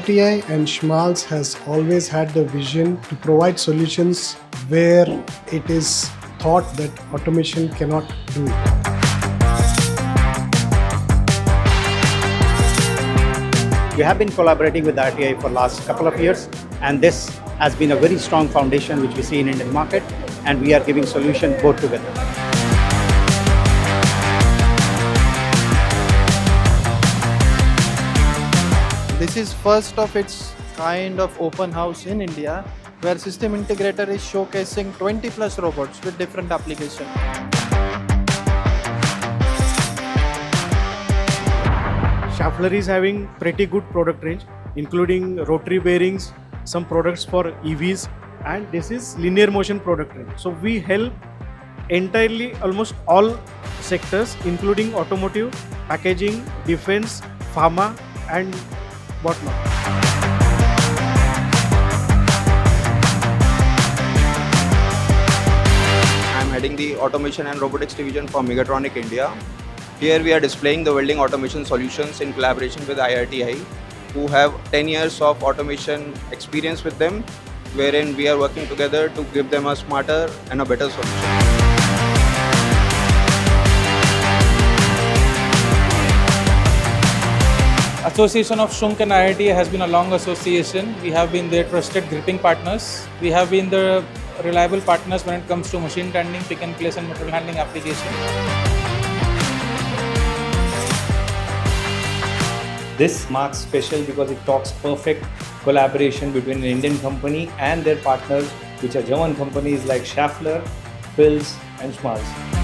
IRTI and Schmalz has always had the vision to provide solutions where it is thought that automation cannot do it. We have been collaborating with IRTI for the last couple of years, and this has been a very strong foundation which we see in Indian market, and we are giving solution both together. This is first of its kind of open house in India, where system integrator is showcasing 20 plus robots with different applications. Schaeffler is having pretty good product range, including rotary bearings, some products for EVs, and this is linear motion product range. So we help entirely almost all sectors, including automotive, packaging, defense, pharma, and whatnot. I'm heading the Automation and Robotics division for Migatronic India. Here we are displaying the welding automation solutions in collaboration with IRTI, who have 10 years of automation experience with them, wherein we are working together to give them a smarter and a better solution. Association of SCHUNK and IRTI has been a long association. We have been their trusted gripping partners. We have been the reliable partners when it comes to machine turning, pick and place and material handling application. This marks special because it talks perfect collaboration between an Indian company and their partners, which are German companies like Schaeffler, Pilz and Schmalz.